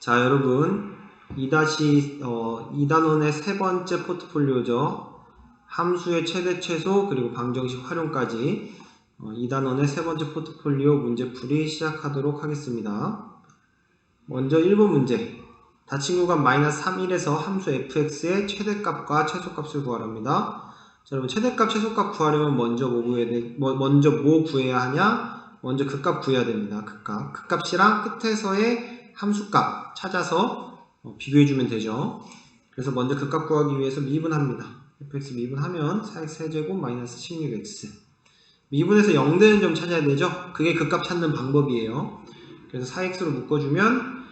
자, 여러분 2단원의 세 번째 포트폴리오죠. 함수의 최대 최소 그리고 방정식 활용까지 2단원의 세 번째 포트폴리오 문제풀이 시작하도록 하겠습니다. 먼저 1번 문제. 닫힌 구간 -3, 1에서 함수 fx의 최대값과 최소값을 구하랍니다. 자, 여러분 최대값, 최소값 구하려면 먼저 뭐 구해야 하냐? 먼저 극값 구해야 됩니다. 극값이랑 끝에서의 함수값 찾아서 비교해주면 되죠. 그래서 먼저 극값 구하기 위해서 미분합니다. fx 미분하면 4x 세제곱 마이너스 16x. 미분에서 0 되는 점 찾아야 되죠. 그게 극값 찾는 방법이에요. 그래서 4x로 묶어주면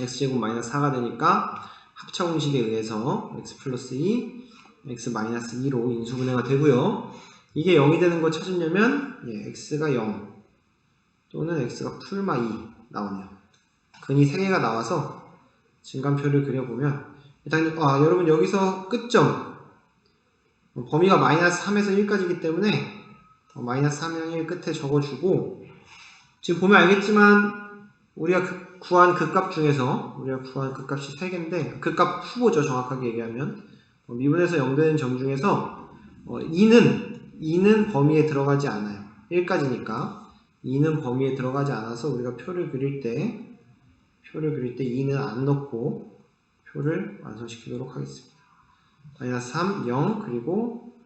x제곱 마이너스 4가 되니까 합차 공식에 의해서 x 플러스 2, x 마이너스 2로 인수분해가 되고요. 이게 0이 되는 거 찾으려면 x가 0 또는 x가 풀마 2 나오네요. 근이 3개가 나와서 증간표를 그려보면 일단 여러분 여기서 끝점 범위가 -3에서 1까지이기 때문에 -3이 1 끝에 적어주고, 지금 보면 알겠지만 우리가 구한 극값 중에서 우리가 구한 극값이 3개인데 극값 후보죠. 정확하게 얘기하면 미분에서 0 되는 점 중에서 2는 범위에 들어가지 않아요. 1까지니까 2는 범위에 들어가지 않아서 우리가 표를 그릴 때 2는 안 넣고 표를 완성시키도록 하겠습니다. -3, 0, 그리고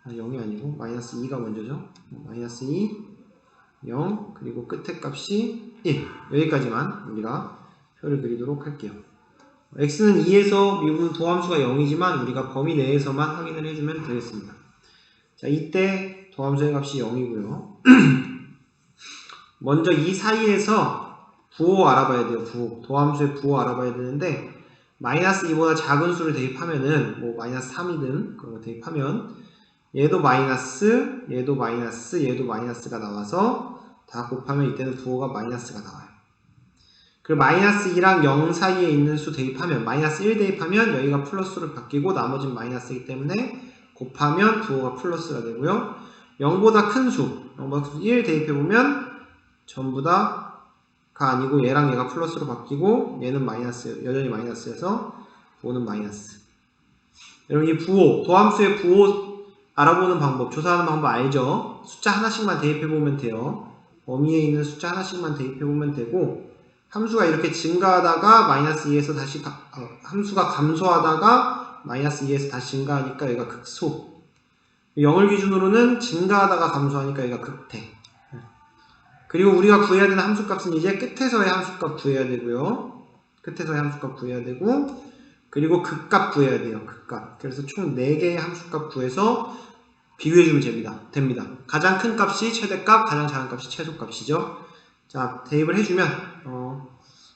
0이 아니고 -2가 먼저죠. -2, 0, 그리고 끝에 값이 1. 여기까지만 우리가 표를 그리도록 할게요. x는 2에서 미분 도함수가 0이지만 우리가 범위 내에서만 확인을 해주면 되겠습니다. 자, 이때 도함수의 값이 0이고요. 먼저 이 사이에서 부호 알아봐야 돼요. 도함수의 부호 알아봐야 되는데 -2보다 작은 수를 대입하면은 뭐 -3이든 그런 거 대입하면 얘도 마이너스, 얘도 마이너스, 얘도 마이너스가 나와서 다 곱하면 이때는 부호가 마이너스가 나와요. 그리고 -2랑 0 사이에 있는 수 대입하면 -1 대입하면 여기가 플러스로 바뀌고 나머지는 마이너스이기 때문에 곱하면 부호가 플러스가 되고요. 0보다 큰 수, 1 대입해보면 전부 다가 아니고 얘랑 얘가 플러스로 바뀌고 얘는 마이너스, 여전히 마이너스여서 부호는 마이너스. 여러분 이 부호, 도함수의 부호 알아보는 방법, 조사하는 방법 알죠? 숫자 하나씩만 대입해보면 돼요. 범위에 있는 숫자 하나씩만 대입해보면 되고, 함수가 이렇게 증가하다가 -2에서 다시 함수가 감소하다가 -2에서 다시 증가하니까 여기가 극소. 0을 기준으로는 증가하다가 감소하니까 여기가 극대. 그리고 우리가 구해야 되는 함수값은 이제 끝에서의 함수값 구해야 되고요. 끝에서의 함수값 구해야 되고, 그리고 극값 구해야 돼요. 극값. 그래서 총 4개의 함수값 구해서 비교해주면 됩니다. 가장 큰 값이 최대값, 가장 작은 값이 최소값이죠. 자, 대입을 해주면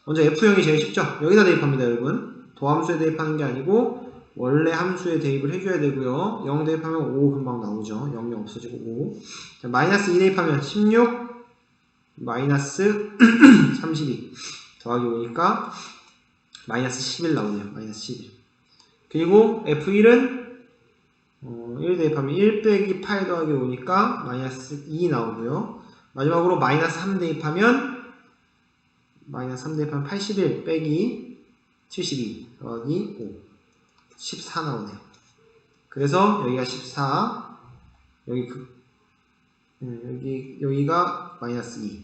먼저 F형이 제일 쉽죠. 여기다 대입합니다, 여러분. 도함수에 대입하는 게 아니고 원래 함수에 대입을 해줘야 되고요. 0 대입하면 5 금방 나오죠. 0 없어지고 5. 자, -2 대입하면 16 마이너스 32 더하기 5니까 마이너스 11 나오네요. 마이너스 11. 그리고 F1은 1 대입하면 1 빼기 8 더하기 5니까 마이너스 2 나오고요. 마지막으로 마이너스 3 대입하면 81 빼기 72 더하기 5 14 나오네요. 그래서 여기가 14, 여기가 마이너스 2.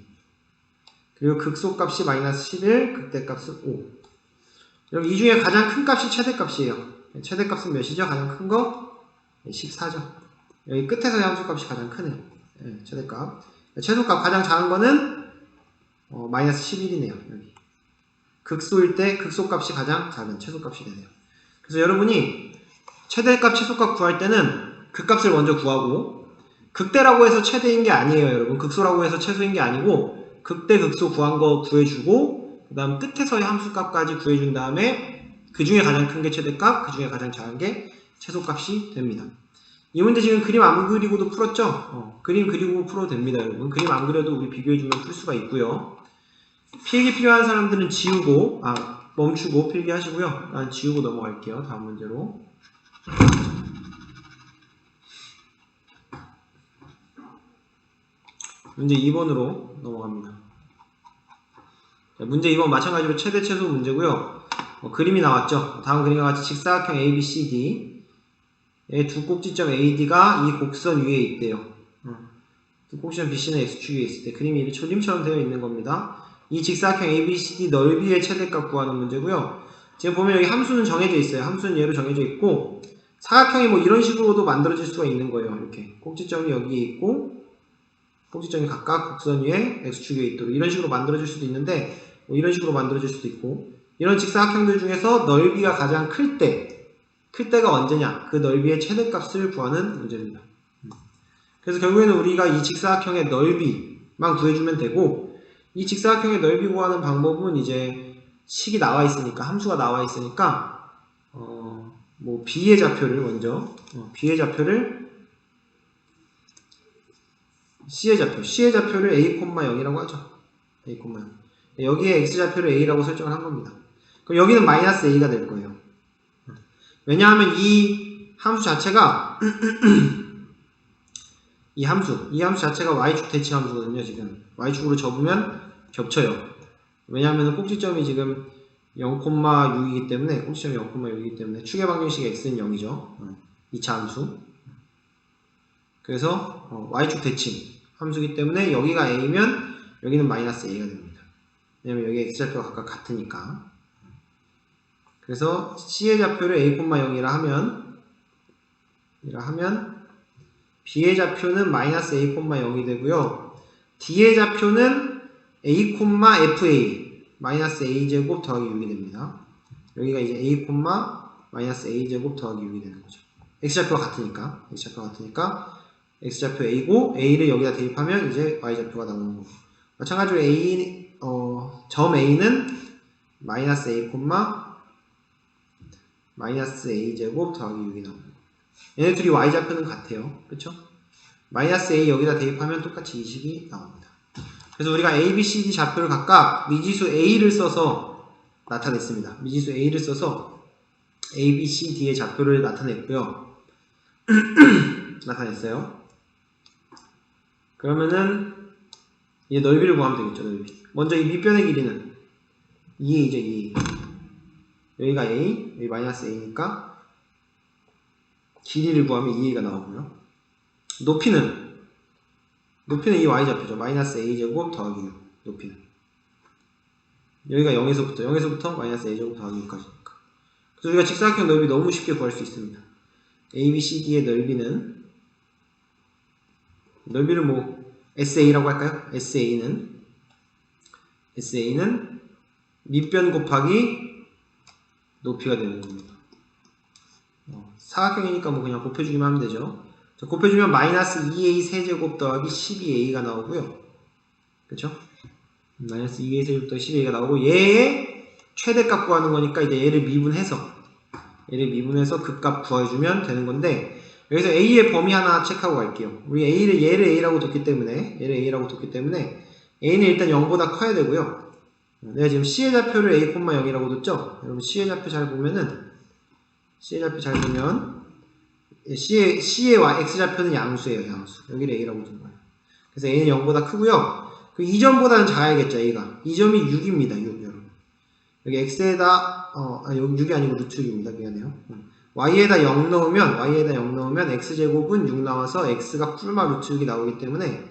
그리고 극소값이 마이너스 11, 극대값은 5. 여러분 이 중에 가장 큰 값이 최대값이에요. 최대값은 몇이죠? 가장 큰 거? 14죠. 여기 끝에서의 함수값이 가장 크네요. 최대값. 최소값 가장 작은 거는 마이너스 11이네요. 여기. 극소일 때 극소값이 가장 작은 최소값이 되네요. 그래서 여러분이 최대값, 최소값 구할 때는 극값을 먼저 구하고, 극대라고 해서 최대인 게 아니에요, 여러분. 극소라고 해서 최소인 게 아니고, 극대, 극소 구한 거 구해주고, 그 다음 끝에서의 함수값까지 구해준 다음에, 그 중에 가장 큰 게 최대값, 그 중에 가장 작은 게 최소값이 됩니다. 이 문제 지금 그림 안 그리고도 풀었죠? 그림 그리고 풀어도 됩니다, 여러분. 그림 안 그려도 우리 비교해주면 풀 수가 있고요. 필기 필요한 사람들은 멈추고 필기하시고요. 난 지우고 넘어갈게요. 다음 문제로. 문제 2번으로 넘어갑니다. 자, 문제 2번 마찬가지로 최대 최소 문제고요. 그림이 나왔죠. 다음 그림과 같이 직사각형 ABCD 의 두 꼭지점 AD가 이 곡선 위에 있대요. 두 꼭지점 BC는 X축 위에 있을 때 그림이 이렇게 초림처럼 되어 있는 겁니다. 이 직사각형 ABCD 넓이의 최대값 구하는 문제고요. 지금 보면 여기 함수는 정해져 있어요. 함수는 얘로 정해져 있고 사각형이 뭐 이런 식으로도 만들어질 수가 있는 거예요. 이렇게 꼭지점이 여기에 있고 꼭지점이 각각 곡선 위에 X축 위에 있도록 이런 식으로 만들어질 수도 있는데 뭐 이런 식으로 만들어질 수도 있고 이런 직사각형들 중에서 넓이가 가장 클 때가 언제냐? 그 넓이의 최대값을 구하는 문제입니다. 그래서 결국에는 우리가 이 직사각형의 넓이만 구해주면 되고 이 직사각형의 넓이 구하는 방법은 이제 식이 나와 있으니까 함수가 나와 있으니까 뭐 b의 좌표를 먼저 b의 좌표를 c의 좌표를 a, 0이라고 하죠. a, 0 여기에 x좌표를 a라고 설정을 한 겁니다. 그럼 여기는 마이너스 a가 될 거예요. 왜냐하면 이 함수 자체가 이 함수 자체가 y축 대칭 함수거든요. 지금 y축으로 접으면 겹쳐요. 왜냐하면 꼭지점이 지금 0,6이기 때문에 꼭지점이 0,6이기 때문에 축의 방정식 x는 0이죠. 2차 함수. 그래서 y축 대칭 함수이기 때문에 여기가 a면 여기는 마이너스 a가 됩니다. 왜냐면 여기 x좌표가 각각 같으니까. 그래서 c의 좌표를 a, 0이라 하면 b의 좌표는 마이너스 a, 0이 되고요. d의 좌표는 a, fa 마이너스 a제곱 더하기 6이 됩니다. 여기가 이제 a, 마이너스 a제곱 더하기 6이 되는 거죠. x좌표가 같으니까 x좌표 a고 a를 여기다 대입하면 이제 y좌표가 나오는 거고 마찬가지로 점 a는 마이너스 a, 마이너스 a제곱 더하기 6이 나옵니다. 얘네 둘이 y좌표는 같아요. 그쵸? 마이너스 a 여기다 대입하면 똑같이 이 식이 나옵니다. 그래서 우리가 a, b, c, d 좌표를 각각 미지수 a를 써서 나타냈습니다. 미지수 a를 써서 a, b, c, d의 좌표를 나타냈고요. 나타냈어요. 그러면은 이제 넓이를 구하면 되겠죠. 넓이. 먼저 이 밑변의 길이는 2a죠. 2a. 여기가 a, 여기 마이너스 a니까 길이를 구하면 2a가 나오고요. 높이는 이 y좌표죠. 마이너스 a제곱 더하기 6. 높이는 여기가 0에서부터 마이너스 a제곱 더하기 6까지니까. 그래서 우리가 직사각형 넓이 너무 쉽게 구할 수 있습니다. a, b, c, d의 넓이를 뭐 sa라고 할까요? sa는 밑변 곱하기 높이가 되는 겁니다. 사각형이니까 뭐 그냥 곱해주기만 하면 되죠. 자, 곱해주면 마이너스 2a 세제곱 더하기 12a가 나오고요. 그쵸? 마이너스 2a 세제곱 더하기 12a가 나오고 얘의 최대값 구하는 거니까 이제 얘를 미분해서 그 값 구해주면 되는 건데 여기서 a의 범위 하나 체크하고 갈게요. 우리 얘를 a라고 뒀기 때문에 a는 일단 0보다 커야 되고요. 내가 지금 c의 좌표를 a, 0이라고 뒀죠? 여러분 c의 좌표 잘 보면 C의 x좌표는 양수예요. 양수. 여기를 a라고 둔 거예요. 그래서 a는 0보다 크고요. 그 이점보다는 작아야겠죠. a가. 이 점이 6입니다. 6 여러분. 여기 x에다 여기 6이 아니고 루트 6입니다. 미안해요. y에다 0 넣으면 x제곱은 6 나와서 x가 뿔마 루트 6이 나오기 때문에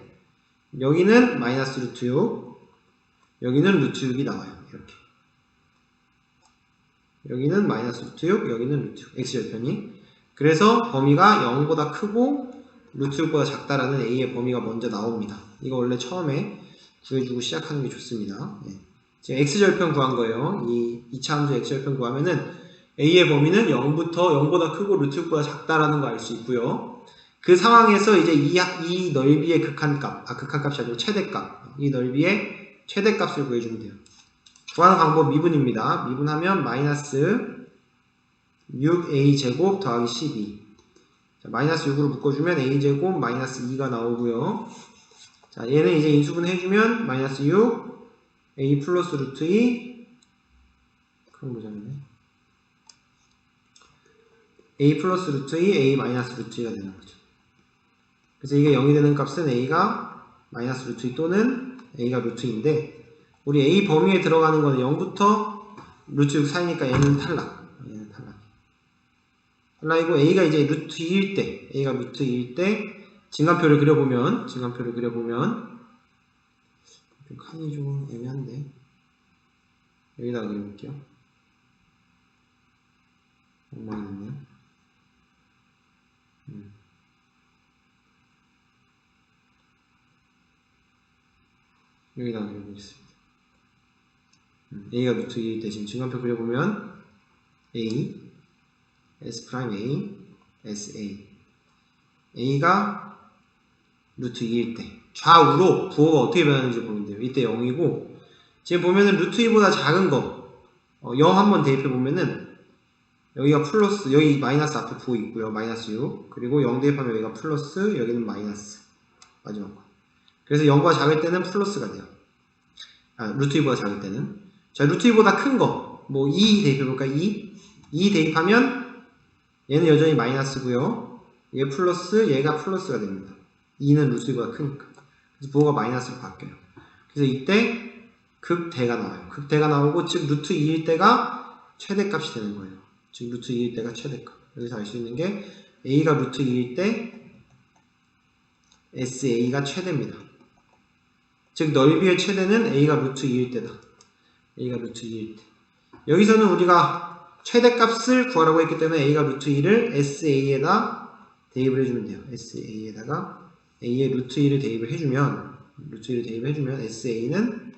여기는 마이너스 루트 6 여기는 루트 6이 나와요. 이렇게. 여기는 마이너스 루트 6 여기는 루트 6 x절편이. 그래서 범위가 0보다 크고 루트 6보다 작다라는 a의 범위가 먼저 나옵니다. 이거 원래 처음에 구해주고 시작하는 게 좋습니다. 지금 x절편 구한 거예요. 이 2차 함수 x절편 구하면은 a의 범위는 0보다 크고 루트 6보다 작다라는 거 알 수 있고요. 그 상황에서 이제 이 넓이의 극한값이 아니고 최대값. 이 넓이의 최대값을 구해주면 돼요. 구하는 방법 미분입니다. 미분하면 마이너스 6a제곱 더하기 12. 자, 마이너스 6으로 묶어주면 a제곱 마이너스 2가 나오고요. 자, 얘는 이제 인수분 해주면 마이너스 6 a 플러스 루트 2 그런 거잖아요. a 플러스 루트 2 a 마이너스 루트 2가 되는 거죠. 그래서 이게 0이 되는 값은 a가 마이너스 루트 2 또는 a가 루트 2인데 우리 A 범위에 들어가는 거는 0부터 루트 6 사이니까 얘는 탈락. 얘는 탈락이고 A가 이제 루트 2일 때, A가 루트 2일 때 진간표를 그려보면 좀 칸이 좀 애매한데 여기다가 그려볼게요. 엉망이 됐네요. 여기다가 그려보겠습니다. A가 루트 2일 때 지금 진간표 그려보면 A, S 프라임 A, S A A가 루트 2일 때 좌우로 부호가 어떻게 변하는지 보면 돼요. 이때 0이고 지금 보면은 루트 2보다 작은 거 0 한번 대입해 보면은 여기가 플러스, 여기 마이너스 앞에 부호 있고요. 마이너스 6 그리고 0 대입하면 여기가 플러스, 여기는 마이너스 마지막 거. 그래서 0보다 작을 때는 플러스가 돼요. 루트 2보다 작을 때는. 자, 루트 2보다 큰 거 뭐 2 대입해볼까? 2 대입하면 얘는 여전히 마이너스고요. 얘 플러스, 얘가 플러스가 됩니다. 2는 루트 2보다 크니까. 그래서 부호가 마이너스로 바뀌어요. 그래서 이때 극대가 나와요. 극대가 나오고 즉 루트 2일 때가 최대값이 되는 거예요. 즉 루트 2일 때가 최대값. 여기서 알 수 있는 게 A가 루트 2일 때 SA가 최대입니다. 즉 넓이의 최대는 A가 루트 2일 때다. A가 루트 2일 때. 여기서는 우리가 최대값을 구하라고 했기 때문에 A가 루트 2를 SA에다 대입을 해주면 돼요. SA에다가 A의 루트 2를 대입을 해주면 SA는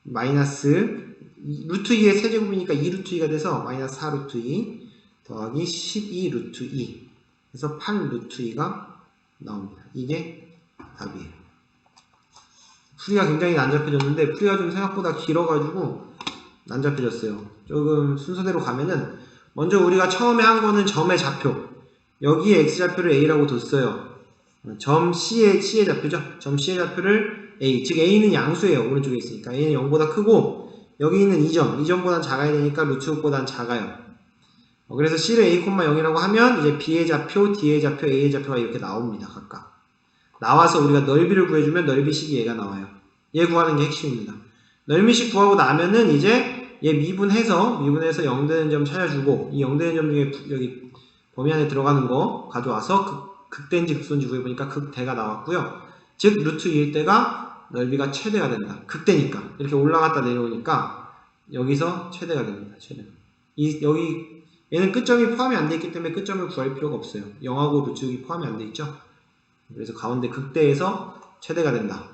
마이너스 루트 2의 세제곱이니까 2 루트 2가 돼서 마이너스 4 루트 2 더하기 12 루트 2 그래서 8 루트 2가 나옵니다. 이게 답이에요. 풀이가 굉장히 난잡해졌는데 풀이가 좀 생각보다 길어가지고 난잡해졌어요. 조금 순서대로 가면은 먼저 우리가 처음에 한 거는 점의 좌표 여기에 x좌표를 a라고 뒀어요. 점 C의 좌표죠. 점 C의 좌표를 a 즉 a는 양수예요. 오른쪽에 있으니까 a는 0보다 크고 여기 있는 2점보단 작아야 되니까 루트 6보단 작아요. 그래서 C를 a, 0이라고 하면 이제 b의 좌표, d의 좌표, a의 좌표가 이렇게 나옵니다. 각각 나와서 우리가 넓이를 구해주면 넓이식이 얘가 나와요. 얘 구하는 게 핵심입니다. 넓이식 구하고 나면은 이제 얘 미분해서 0 되는 점 찾아주고 이 0 되는 점 중에 여기 범위 안에 들어가는 거 가져와서 극대인지 극소인지 구해보니까 극대가 나왔고요. 즉 루트 2일 때가 넓이가 최대가 된다. 극대니까 이렇게 올라갔다 내려오니까 여기서 최대가 됩니다. 최대. 여기 얘는 끝점이 포함이 안 돼 있기 때문에 끝점을 구할 필요가 없어요. 0하고 루트 6이 포함이 안 돼 있죠. 그래서 가운데 극대에서 최대가 된다.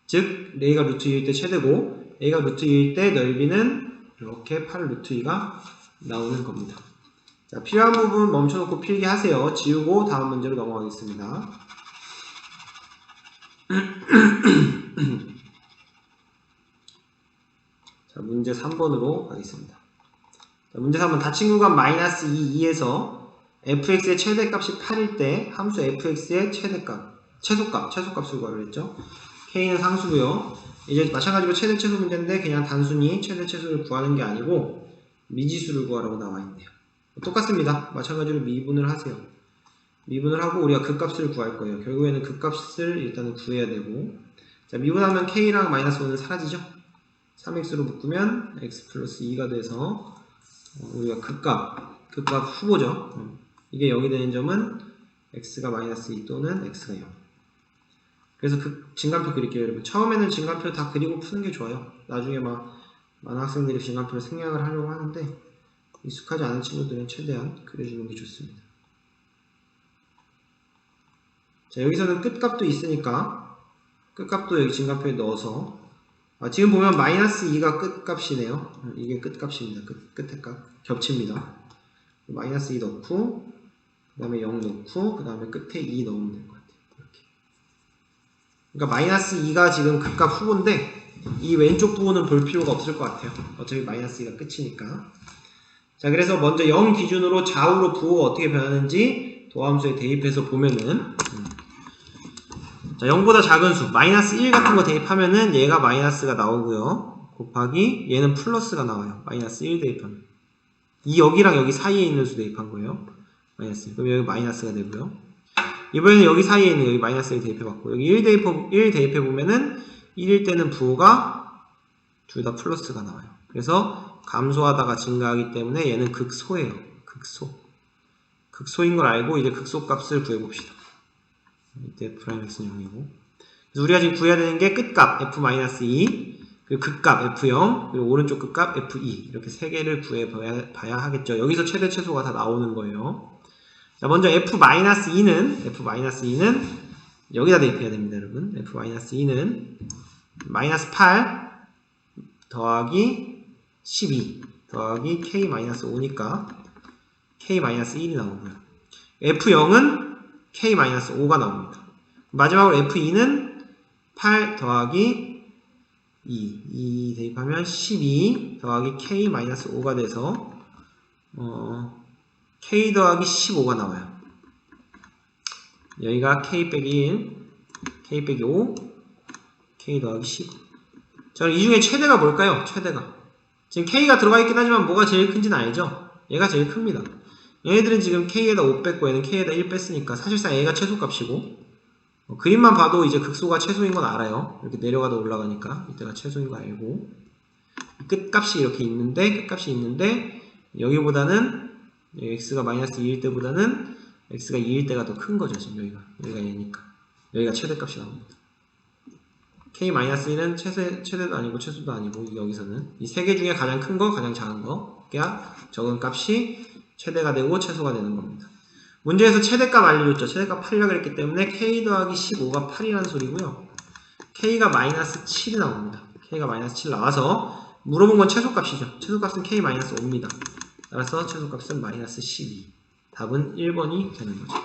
즉 A가 루트 2일 때 최대고 A가 루트 2일 때 넓이는 이렇게 8 루트 2가 나오는 겁니다. 자, 필요한 부분 멈춰놓고 필기 하세요. 지우고 다음 문제로 넘어가겠습니다. 자, 문제 3번으로 가겠습니다. 자, 문제 3번 닫힌 구간 마이너스 2에서 fx의 최대값이 8일 때 함수 fx의 최소값을 구하려 했죠. k는 상수고요. 이제 마찬가지로 최대 최소 문제인데 그냥 단순히 최대 최소를 구하는 게 아니고 미지수를 구하라고 나와 있네요. 똑같습니다. 마찬가지로 미분을 하세요. 미분을 하고 우리가 극값을 구할 거예요. 결국에는 극값을 일단은 구해야 되고 자, 미분하면 k랑 마이너스 5는 사라지죠. 3x로 묶으면 x 플러스 2가 돼서 우리가 극값 후보죠. 이게 0이 되는 점은 x가 마이너스 2 또는 x가 0. 그래서 진간표 그릴게요. 여러분 처음에는 진간표 다 그리고 푸는 게 좋아요. 나중에 많은 학생들이 진간표를 생략을 하려고 하는데 익숙하지 않은 친구들은 최대한 그려주는 게 좋습니다. 자, 여기서는 끝값도 있으니까 끝값도 여기 진간표에 넣어서 지금 보면 마이너스 2가 끝값이네요. 이게 끝값입니다. 끝의 값 겹칩니다. 마이너스 2 넣고 그 다음에 0 넣고 그 다음에 끝에 2 넣으면 될 것 같아요. 이렇게. 그러니까 마이너스 2가 지금 극값 후보인데 이 왼쪽 부호는 볼 필요가 없을 것 같아요. 어차피 마이너스 2가 끝이니까. 자, 그래서 먼저 0 기준으로 좌우로 부호가 어떻게 변하는지 도함수에 대입해서 보면은 자, 0보다 작은 수 마이너스 1 같은 거 대입하면은 얘가 마이너스가 나오고요. 곱하기 얘는 플러스가 나와요. 마이너스 1 대입하면 여기랑 여기 사이에 있는 수 대입한 거예요. 마이너스. 그럼 여기 마이너스가 되고요. 이번에는 여기 사이에 있는 여기 마이너스 1 대입해봤고 여기 1 대입해보면은 1일 때는 부호가 둘 다 플러스가 나와요. 그래서 감소하다가 증가하기 때문에 얘는 극소예요. 극소. 극소인 걸 알고 이제 극소 값을 구해봅시다. 이때 F'X는 0이고. 그래서 우리가 지금 구해야 되는 게 끝값 F-2, 그리고 극값 F0, 그리고 오른쪽 끝값 F2. 이렇게 세 개를 구해봐야 하겠죠. 여기서 최대 최소가 다 나오는 거예요. 자, 먼저 F-2는 여기다 대입해야 됩니다, 여러분. F-2는 마이너스 8 더하기 12 더하기 K-5니까 K-1이 나오고요. F0은 K-5가 나옵니다. 마지막으로 F2는 8 더하기 2 대입하면 12 더하기 K-5가 돼서 K 더하기 15가 나와요. 여기가 K 빼기 1, K 빼기 5, K 더하기 15. 자, 이 중에 최대가 뭘까요? 최대가. 지금 K가 들어가 있긴 하지만 뭐가 제일 큰지는 알죠? 얘가 제일 큽니다. 얘네들은 지금 K에다 5 뺐고 얘는 K에다 1 뺐으니까 사실상 얘가 최소값이고 그림만 봐도 이제 극소가 최소인 건 알아요. 이렇게 내려가다 올라가니까 이때가 최소인 거 알고 끝값이 이렇게 있는데 여기보다는 x가 마이너스 2일 때보다는 x가 2일 때가 더 큰 거죠. 지금 여기가 얘니까 여기가 최대값이 나옵니다. K-1은 최대도 아니고 최소도 아니고 여기서는 이 세 개 중에 가장 큰 거, 가장 작은 거가 적은 값이 최대가 되고 최소가 되는 겁니다. 문제에서 최대값 알려줬죠. 최대값 8이라고 했기 때문에 K 더하기 15가 8이라는 소리고요. K가 마이너스 7이 나옵니다. K가 마이너스 7 나와서 물어본 건 최소값이죠. 최소값은 K-5입니다. 따라서 최소값은 마이너스 12. 답은 1번이 되는 거죠.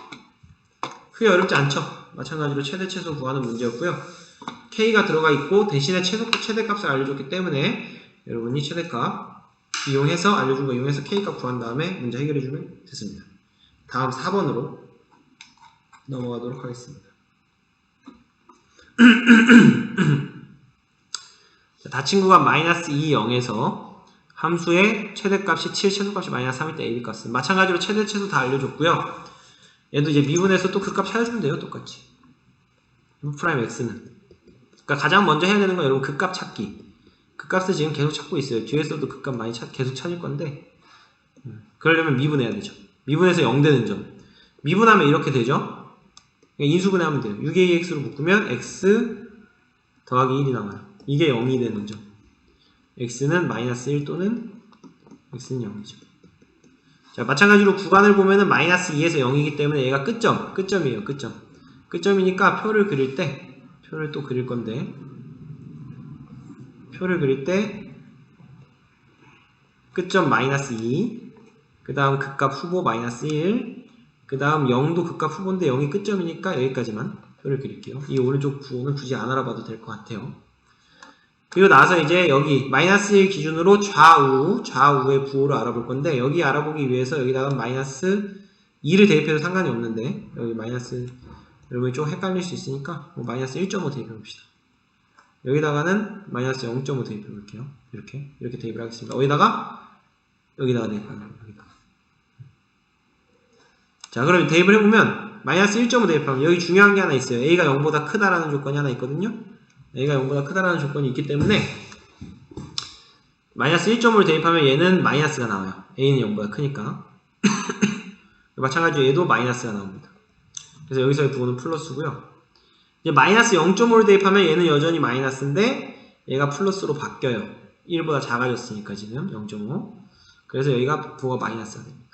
크게 어렵지 않죠? 마찬가지로 최대 최소 구하는 문제였고요. K가 들어가 있고 대신에 최대값을 알려줬기 때문에 여러분이 최대값 이용해서 알려준 거 이용해서 K값 구한 다음에 문제 해결해주면 됐습니다. 다음 4번으로 넘어가도록 하겠습니다. 닫힌 구간 마이너스 2, 0에서 함수의 최대값이 7, 최소값이 마이너스 3일 때 AB값은 마찬가지로 최대, 최소 다 알려줬고요. 얘도 이제 미분해서 또 그 값 찾아주면 돼요. 똑같이. F'X는. 그러니까 가장 먼저 해야 되는 건 여러분 그 값 찾기. 그 값을 지금 계속 찾고 있어요. 뒤에서도 그 값 많이 계속 찾을 건데 그러려면 미분해야 되죠. 미분해서 0 되는 점. 미분하면 이렇게 되죠. 인수분해하면 돼요. 6AX로 묶으면 X 더하기 1이 나와요. 이게 0이 되는 점. X는 마이너스 1 또는 X는 0이죠. 자, 마찬가지로 구간을 보면은 마이너스 2에서 0이기 때문에 얘가 끝점이에요. 끝점이니까 표를 그릴 때, 표를 또 그릴 건데, 표를 그릴 때, 끝점 마이너스 2, 그 다음 극값 후보 마이너스 1, 그 다음 0도 극값 후보인데 0이 끝점이니까 여기까지만 표를 그릴게요. 이 오른쪽 부호는 굳이 안 알아봐도 될 것 같아요. 그리고 나서 이제 여기 마이너스 1 기준으로 좌우의 부호를 알아볼 건데 여기 알아보기 위해서 여기다가 마이너스 2를 대입해도 상관이 없는데 여기 마이너스 여러분이 좀 헷갈릴 수 있으니까 뭐 마이너스 1.5 대입해 봅시다. 여기다가는 마이너스 0.5 대입해 볼게요. 이렇게 대입을 하겠습니다. 여기다가 대입하는 거예요. 자, 그럼 대입을 해보면 마이너스 1.5 대입하면 여기 중요한 게 하나 있어요. A가 0보다 크다라는 조건이 하나 있거든요. A가 0보다 크다라는 조건이 있기 때문에 마이너스 1.5를 대입하면 얘는 마이너스가 나와요. A는 0보다 크니까. 마찬가지로 얘도 마이너스가 나옵니다. 그래서 여기서의 부호는 플러스고요. 이제 마이너스 0.5를 대입하면 얘는 여전히 마이너스인데 얘가 플러스로 바뀌어요. 1보다 작아졌으니까 지금 0.5. 그래서 여기가 부호가 마이너스가 됩니다.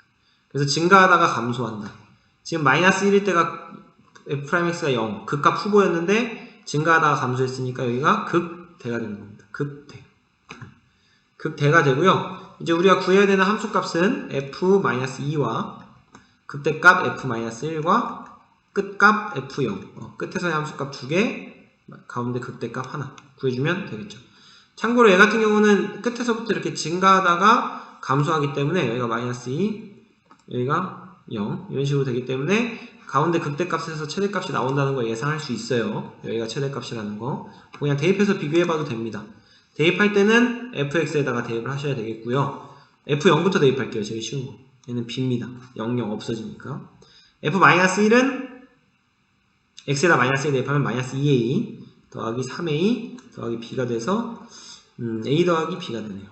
그래서 증가하다가 감소한다. 지금 마이너스 1일 때가 F'X가 0, 극값 후보였는데 증가하다가 감소했으니까 여기가 극대가 되는 겁니다. 극대가 되고요. 이제 우리가 구해야 되는 함수값은 F-2와 극대값 F-1과 끝값 F0. 끝에서의 함수값 2개, 가운데 극대값 하나 구해주면 되겠죠. 참고로 얘 같은 경우는 끝에서부터 이렇게 증가하다가 감소하기 때문에 여기가 마이너스 2, 여기가 0 이런 식으로 되기 때문에 가운데 극대값에서 최대값이 나온다는 걸 예상할 수 있어요. 여기가 최대값이라는 거. 그냥 대입해서 비교해봐도 됩니다. 대입할 때는 fx에다가 대입을 하셔야 되겠고요. f0부터 대입할게요. 제일 쉬운 거. 얘는 b입니다. 0, 0 없어지니까. f-1은 x에다 마이너스 1 대입하면 마이너스 2a 더하기 3a 더하기 b가 돼서 A 더하기 B가 되네요.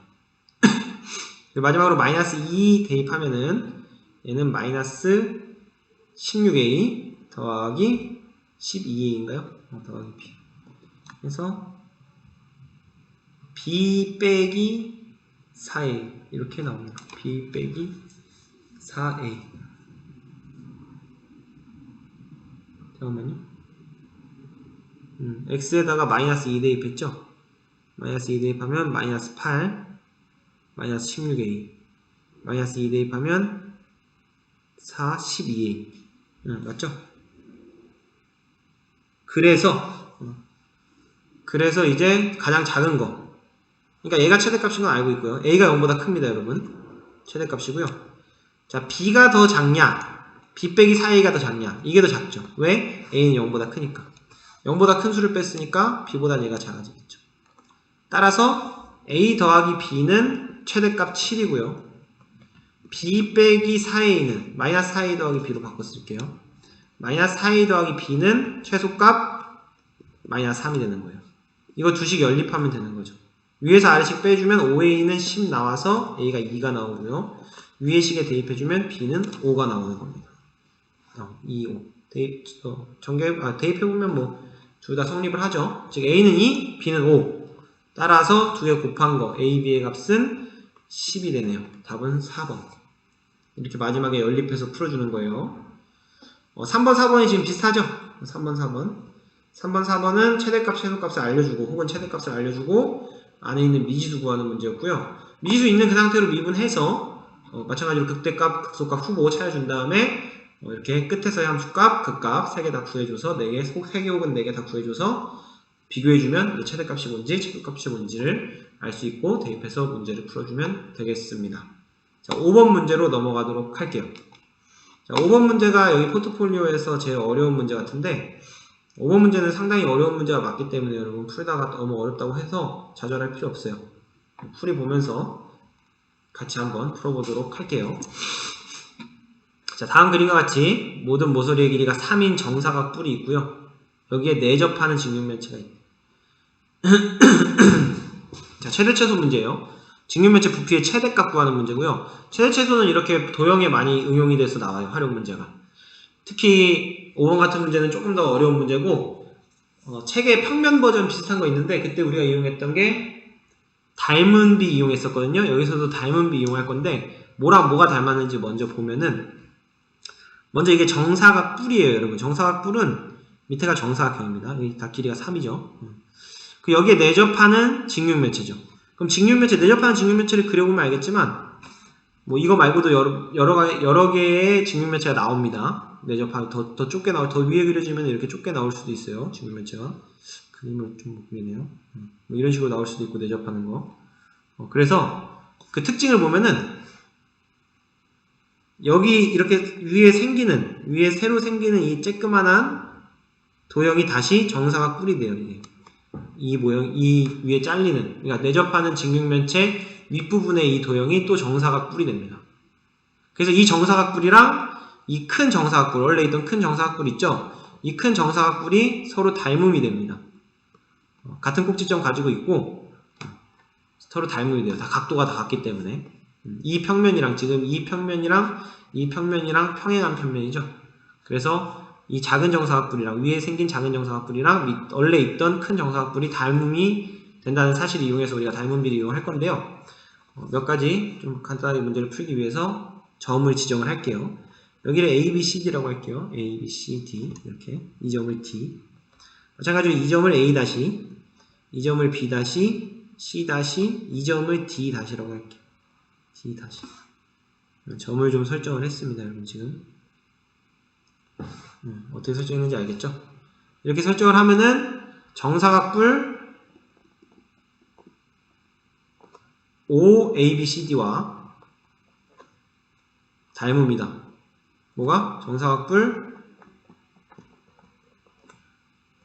마지막으로 마이너스 2 대입하면은 얘는 마이너스 16A 더하기 12A인가요? 더하기 B. 그래서 B 빼기 4A 이렇게 나옵니다. B 빼기 4A. 잠깐만요. X에다가 마이너스 2 대입했죠? 마이너스 2 대입하면 마이너스 8, 마이너스 16A. 마이너스 2 대입하면 4, 12A. 맞죠? 그래서 이제 가장 작은 거. 그러니까 얘가 최대값인 건 알고 있고요. A가 0보다 큽니다, 여러분. 최대값이고요. 자, B가 더 작냐? B 빼기 4A가 더 작냐? 이게 더 작죠. 왜? A는 0보다 크니까. 0보다 큰 수를 뺐으니까 B보다 얘가 작아지겠죠. 따라서 A 더하기 B는 최대값 7이고요. B 빼기 4A는 마이너스 4A 더하기 B로 바꿔 쓸게요. 마이너스 4A 더하기 B는 최소값 마이너스 3이 되는 거예요. 이거 두식 연립하면 되는 거죠. 위에서 아래식 빼주면 5A는 10 나와서 A가 2가 나오고요. 위에 식에 대입해주면 B는 5가 나오는 겁니다. 2, 5. 대입해보면 뭐 둘 다 성립을 하죠. 즉 A는 2, B는 5. 따라서 두 개 곱한 거 A, B의 값은 10이 되네요. 답은 4번. 이렇게 마지막에 연립해서 풀어주는 거예요. 3번, 4번이 지금 비슷하죠? 3번, 4번. 3번, 4번은 최대값, 최소값을 알려주고 혹은 최대값을 알려주고 안에 있는 미지수 구하는 문제였고요. 미지수 있는 그 상태로 미분해서 마찬가지로 극대값, 극소값 후보 찾아준 다음에 이렇게 끝에서의 함수값, 극값 3개 다 구해줘서 3개 혹은 4개 다 구해줘서 비교해주면 최대값이 뭔지, 최소값이 뭔지를 알 수 있고 대입해서 문제를 풀어주면 되겠습니다. 자, 5번 문제로 넘어가도록 할게요. 자, 5번 문제가 여기 포트폴리오에서 제일 어려운 문제 같은데 5번 문제는 상당히 어려운 문제가 맞기 때문에 여러분 풀다가 너무 어렵다고 해서 좌절할 필요 없어요. 풀이 보면서 같이 한번 풀어보도록 할게요. 자, 다음 그림과 같이 모든 모서리의 길이가 3인 정사각 뿔이 있고요. 여기에 내접하는 직육면체가 있네요. 자, 최대최소 문제예요. 직육면체 부피의 최대값 구하는 문제고요. 최대최소는 이렇게 도형에 많이 응용이 돼서 나와요. 활용 문제가. 특히 5번 같은 문제는 조금 더 어려운 문제고 책의 평면 버전 비슷한 거 있는데 그때 우리가 이용했던 게 닮은 비 이용했었거든요. 여기서도 닮은 비 이용할 건데 뭐랑 뭐가 닮았는지 먼저 보면은 먼저 이게 정사각 뿔이에요. 여러분 정사각 뿔은 밑에가 정사각형입니다. 여기 다 길이가 3이죠. 그 여기에 내접하는 직육면체죠. 그럼 직육면체, 내접하는 직육면체를 그려보면 알겠지만 뭐 이거 말고도 여러 개의 직육면체가 나옵니다. 내접하면 더 좁게 나올, 더 위에 그려지면 이렇게 좁게 나올 수도 있어요. 직육면체가. 그림을 좀 못 그리네요. 뭐 이런 식으로 나올 수도 있고 내접하는 거. 그래서 그 특징을 보면은 여기 이렇게 위에 새로 생기는 이 쬐끄만한 도형이 다시 정사각 뿔이 돼요. 이게. 이 모형, 이 위에 잘리는, 그러니까 내접하는 직육면체 윗부분의 이 도형이 또 정사각 뿔이 됩니다. 그래서 이 정사각 뿔이랑 이 큰 정사각 뿔, 원래 있던 큰 정사각 뿔 있죠? 이 큰 정사각 뿔이 서로 닮음이 됩니다. 같은 꼭지점 가지고 있고 서로 닮음이 돼요. 다 각도가 다 같기 때문에. 이 평면이랑 지금 이 평면이랑 평행한 평면이죠. 그래서 이 작은 정사각뿔이랑 위에 생긴 작은 정사각뿔이랑 원래 있던 큰 정사각뿔이 닮음이 된다는 사실을 이용해서 우리가 닮음비를 이용할 건데요. 몇 가지 좀 간단하게 문제를 풀기 위해서 점을 지정을 할게요. 여기를 A, B, C, D라고 할게요. A, B, C, D 이렇게 이 점을 D. 마찬가지로 이 점을 A 다시, 이 점을 B 다시, C 다시, 이 점을 D 다시라고 할게요. D 다시. 점을 좀 설정을 했습니다, 여러분 지금. 어떻게 설정했는지 알겠죠? 이렇게 설정을 하면은 정사각뿔 OABCD와 닮음이다. 뭐가? 정사각뿔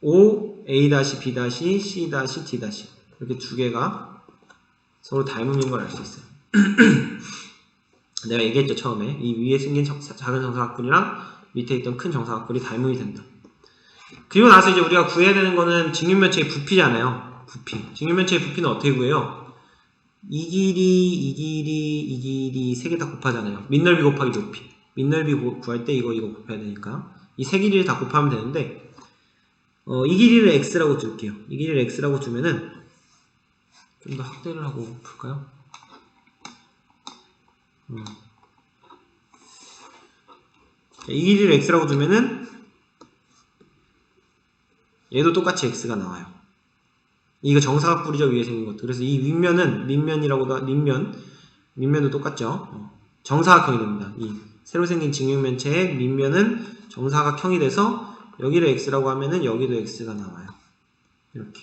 OA-B-C-D 이렇게 두 개가 서로 닮음인 걸 알 수 있어요. 내가 얘기했죠, 처음에. 이 위에 생긴 작은 정사각뿔이랑 밑에 있던 큰 정사각뿔이 닮음이 된다. 그리고 나서 이제 우리가 구해야 되는 거는 직육면체의 부피잖아요. 부피. 직육면체의 부피는 어떻게 구해요? 이 길이 세 개 다 곱하잖아요. 밑넓이 곱하기 높이. 밑넓이 구할 때 이거 곱해야 되니까 이 세 길이를 다 곱하면 되는데 이 길이를 x라고 둘게요. 이 길이를 x라고 두면은 좀 더 확대를 하고 풀까요? 이 길이를 x라고 두면은 얘도 똑같이 x가 나와요. 이거 정사각뿔이죠, 위에 생긴 것도. 그래서 이 윗면은 밑면도 똑같죠. 정사각형이 됩니다. 이 새로 생긴 직육면체의 밑면은 정사각형이 돼서 여기를 x라고 하면은 여기도 x가 나와요. 이렇게.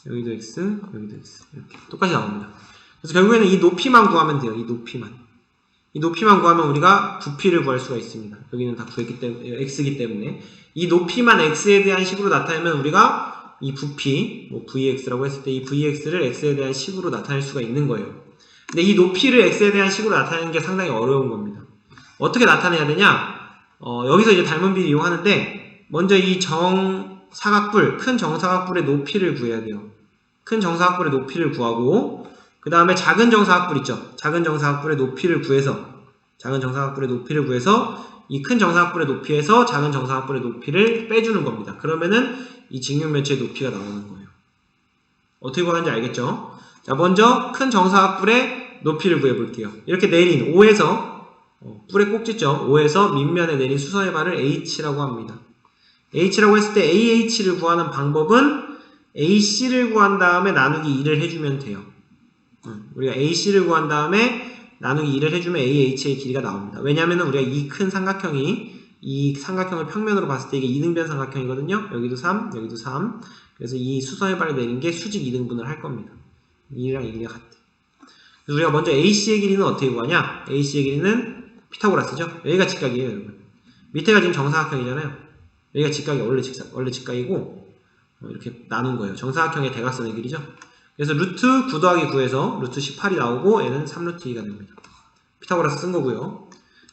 여기도 x, 여기도 x. 이렇게. 똑같이 나옵니다. 그래서 결국에는 이 높이만 구하면 돼요. 이 높이만 구하면 우리가 부피를 구할 수가 있습니다. 여기는 다 구했기 때문에, x이기 때문에. 이 높이만 x에 대한 식으로 나타내면 우리가 이 부피, 뭐 vx라고 했을 때 이 vx를 x에 대한 식으로 나타낼 수가 있는 거예요. 근데 이 높이를 x에 대한 식으로 나타내는 게 상당히 어려운 겁니다. 어떻게 나타내야 되냐? 여기서 이제 닮은비를 이용하는데, 먼저 이 정사각뿔, 큰 정사각뿔의 높이를 구해야 돼요. 큰 정사각뿔의 높이를 구하고, 그 다음에 작은 정사각뿔 있죠? 작은 정사각뿔의 높이를 구해서 이 큰 정사각뿔의 높이에서 작은 정사각뿔의 높이를 빼주는 겁니다. 그러면은 이 직육면체의 높이가 나오는 거예요. 어떻게 구하는지 알겠죠? 자, 먼저 큰 정사각뿔의 높이를 구해볼게요. 이렇게 내린 O에서 뿔의 꼭지점 O에서 밑면에 내린 수선의 발을 H라고 합니다. H라고 했을 때 AH를 구하는 방법은 AC를 구한 다음에 나누기 2를 해주면 돼요. 우리가 AC를 구한 다음에 나누기 2를 해주면 AH의 길이가 나옵니다. 왜냐하면 우리가 이 큰 삼각형이 이 삼각형을 평면으로 봤을 때 이게 2등변 삼각형이거든요. 여기도 3, 여기도 3. 그래서 이 수선의 발을 내린 게 수직 2등분을 할 겁니다. 2랑 이 길이가 같대. 그래서 우리가 먼저 AC의 길이는 어떻게 구하냐? AC의 길이는 피타고라스죠. 여기가 직각이에요, 여러분. 밑에가 지금 정사각형이잖아요. 여기가 직각이 원래 직각이고 이렇게 나눈 거예요. 정사각형의 대각선의 길이죠. 그래서 루트 9 더하기 9에서 루트 18이 나오고 얘는 3루트 2가 됩니다. 피타고라스 쓴 거고요.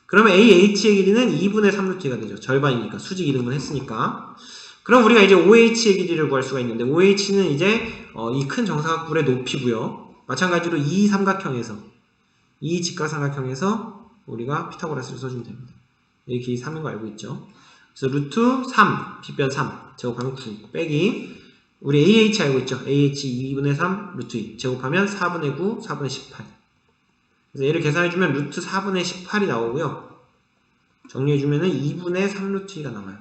그러면 AH의 길이는 2분의 3루트 2가 되죠. 절반이니까 수직 2등분 했으니까. 그럼 우리가 이제 OH의 길이를 구할 수가 있는데 OH는 이제 이 큰 정사각뿔의 높이고요. 마찬가지로 이 삼각형에서 이 직각삼각형에서 우리가 피타고라스를 써주면 됩니다. 이 길이 3인 거 알고 있죠. 그래서 루트 3, 빗변 3 제곱하면 9 빼기 우리 AH 알고 있죠? AH 2분의 3 루트 2 제곱하면 4분의 9 4분의 18. 그래서 얘를 계산해주면 루트 4분의 18이 나오고요. 정리해주면 2분의 3 루트 2가 나와요.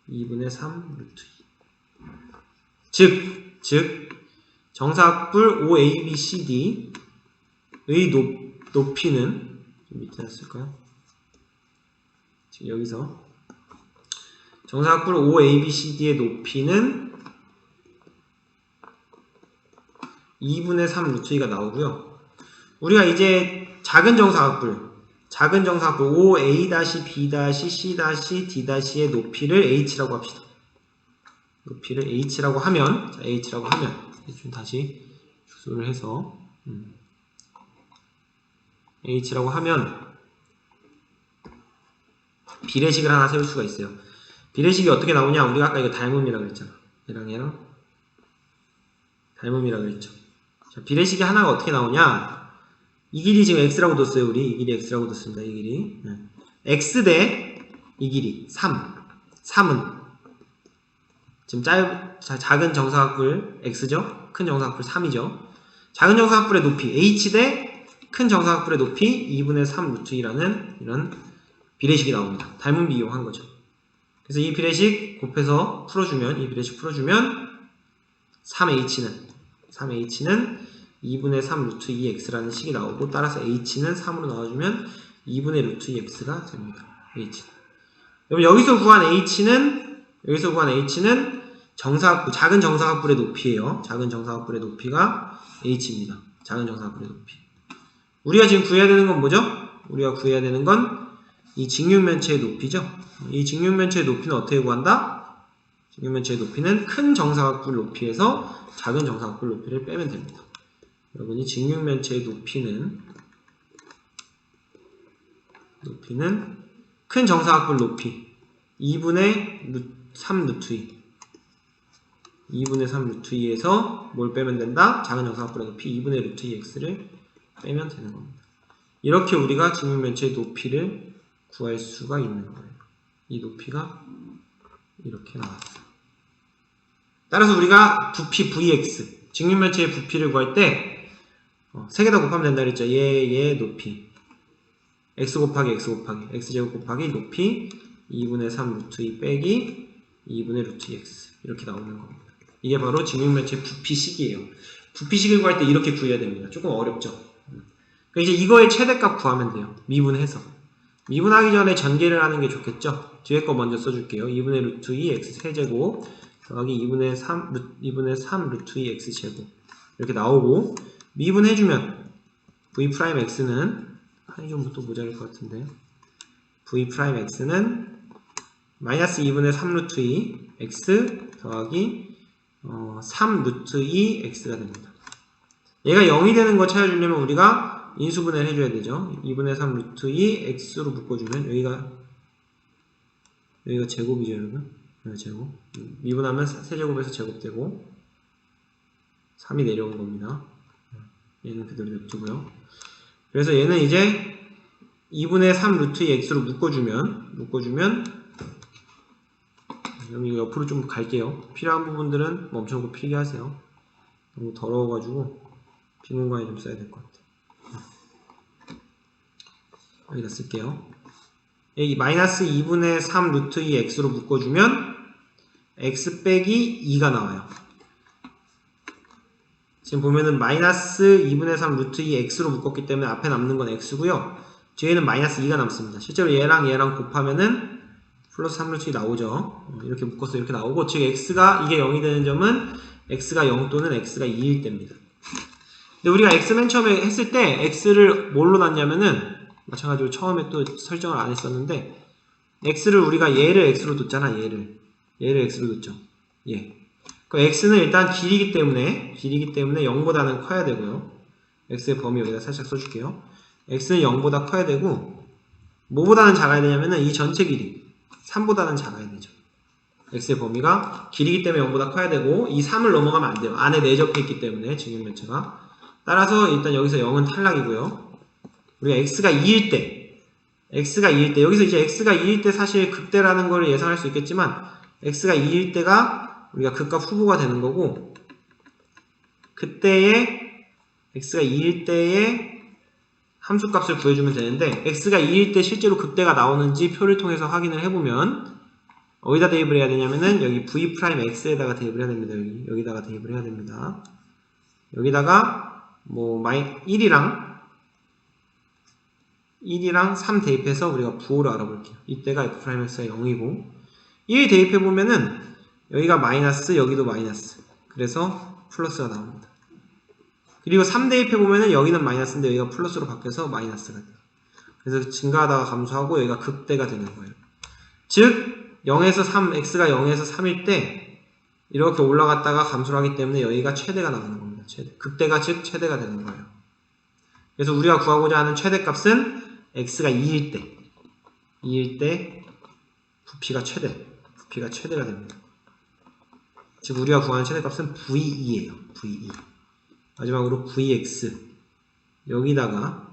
2분의 3 루트 2. 즉 정사각뿔 OABCD의 높이는 좀 밑에 놨을까요? 지금 여기서 정사각뿔 OABCD의 높이는 2분의 3 루트 2가 나오고요. 우리가 이제 작은 정사각뿔 OA-B-C-D의 높이를 H라고 합시다. 높이를 H라고 하면, 자, H라고 하면, 좀 다시 축소를 해서, H라고 하면, 비례식을 하나 세울 수가 있어요. 비례식이 어떻게 나오냐? 우리가 아까 이거 닮음이라고 그랬잖아. 얘랑 닮음이라고 그랬죠. 자, 비례식이 하나가 어떻게 나오냐? 이 길이 지금 x라고 뒀어요. 우리 이 길이 x라고 뒀습니다. 이 길이 x 대 이 길이 3은 지금 작은 정사각뿔 x죠. 큰 정사각뿔 3이죠. 작은 정사각뿔의 높이 h 대 큰 정사각뿔의 높이 2분의 3 루트 2라는 이런 비례식이 나옵니다. 닮음비 이용한 거죠. 그래서 이 비례식 곱해서 풀어주면 3h는 2분의 3 루트 2x라는 식이 나오고 따라서 h는 3으로 나와주면 2분의 루트 2x가 됩니다. h. 그럼 여기서 구한 h는 작은 정사각뿔의 높이에요. 작은 정사각뿔의 높이가 h입니다. 작은 정사각뿔의 높이. 우리가 지금 구해야 되는 건 뭐죠? 우리가 구해야 되는 건 이 직육면체의 높이죠. 이 직육면체의 높이는 어떻게 구한다? 직육면체의 높이는 큰 정사각뿔 높이에서 작은 정사각뿔 높이를 빼면 됩니다. 여러분이 직육면체의 높이는 큰 정사각뿔 높이 2분의 3 루트 2 2분의 3 루트 2에서 뭘 빼면 된다? 작은 정사각분의 높이 2분의 루트 2x를 빼면 되는 겁니다. 이렇게 우리가 직육면체의 높이를 구할 수가 있는 거예요. 이 높이가 이렇게 나왔어요. 따라서 우리가 부피 vx, 직육면체의 부피를 구할 때 세 개 다 곱하면 된다 그랬죠. 얘 높이 x 곱하기 x제곱 곱하기 높이 2분의 3 루트 2 빼기 2분의 루트 2x 이렇게 나오는 겁니다. 이게 바로 직육면체의 부피식이에요. 부피식을 구할 때 이렇게 구해야 됩니다. 조금 어렵죠. 그러니까 이제 이거의 최대값 구하면 돼요. 미분해서. 미분하기 전에 전개를 하는 게 좋겠죠. 뒤에 거 먼저 써줄게요. 2분의 루트 2 x 세제곱 더하기 2분의 3 루트 2 x 제곱 이렇게 나오고 미분해주면 v'x는 이 정도 또 모자랄 것 같은데 v'x는 마이너스 2분의 3 루트 2 x 더하기 3 루트 2 x가 됩니다. 얘가 0이 되는 거 찾아주려면 우리가 인수분해를 해줘야 되죠. 2분의 3 루트 2 x로 묶어주면 여기가 제곱이죠 여러분. 여기 제곱. 미분하면 세제곱에서 제곱되고 3이 내려온 겁니다. 얘는 그대로 냅두고요. 그래서 얘는 이제 2분의 3 루트 2 x로 묶어주면 여기 옆으로 좀 갈게요. 필요한 부분들은 멈춰놓고 필기하세요. 너무 더러워가지고 빈 공간에 좀 써야 될 것 같아요. 여기다 쓸게요. 여기 마이너스 2분의 3 루트 2 x로 묶어주면 x 빼기 2가 나와요. 지금 보면은 마이너스 2분의 3 루트 2 x로 묶었기 때문에 앞에 남는 건 x고요. 뒤에는 마이너스 2가 남습니다. 실제로 얘랑 곱하면은 플러스 3 루트 2 나오죠. 이렇게 묶어서 이렇게 나오고 즉 x가 이게 0이 되는 점은 x가 0 또는 x가 2일 때입니다. 근데 우리가 x 맨 처음에 했을 때 x를 뭘로 놨냐면은 마찬가지로 처음에 또 설정을 안 했었는데 x를 우리가 얘를 x로 뒀잖아. 얘를 x로 뒀죠. 예. 그 x는 일단 길이기 때문에 0보다는 커야 되고요. x의 범위 여기다 살짝 써줄게요. x는 0보다 커야 되고 뭐보다는 작아야 되냐면은 이 전체 길이 3보다는 작아야 되죠. x의 범위가 길이기 때문에 0보다 커야 되고 이 3을 넘어가면 안 돼요. 안에 내접해 있기 때문에 직육면체가. 따라서 일단 여기서 0은 탈락이고요. 우리가 x가 2일 때 여기서 이제 x가 2일 때 사실 극대라는 걸 예상할 수 있겠지만 x가 2일 때가 우리가 극과 후보가 되는 거고 그때에 x가 2일 때에 함수값을 구해주면 되는데 x가 2일 때 실제로 극대가 나오는지 표를 통해서 확인을 해보면 어디다 대입을 해야 되냐면은 여기 v'x에다가 대입을 해야 됩니다. 여기다가 대입을 해야 됩니다. 여기다가 뭐 1이랑 3 대입해서 우리가 부호를 알아볼게요. 이때가 f'x가 0이고 1 대입해보면은 여기가 마이너스 여기도 마이너스 그래서 플러스가 나옵니다. 그리고 3 대입해보면은 여기는 마이너스인데 여기가 플러스로 바뀌어서 마이너스가 돼요. 그래서 증가하다가 감소하고 여기가 극대가 되는 거예요. 즉 0에서 3, x가 0에서 3일 때 이렇게 올라갔다가 감소를 하기 때문에 여기가 최대가 나오는 겁니다. 최대. 극대가 즉 최대가 되는 거예요. 그래서 우리가 구하고자 하는 최대값은 x가 2일 때 부피가 최대가 됩니다. 즉 우리가 구하는 최대값은 v2예요. v2. 마지막으로 vx 여기다가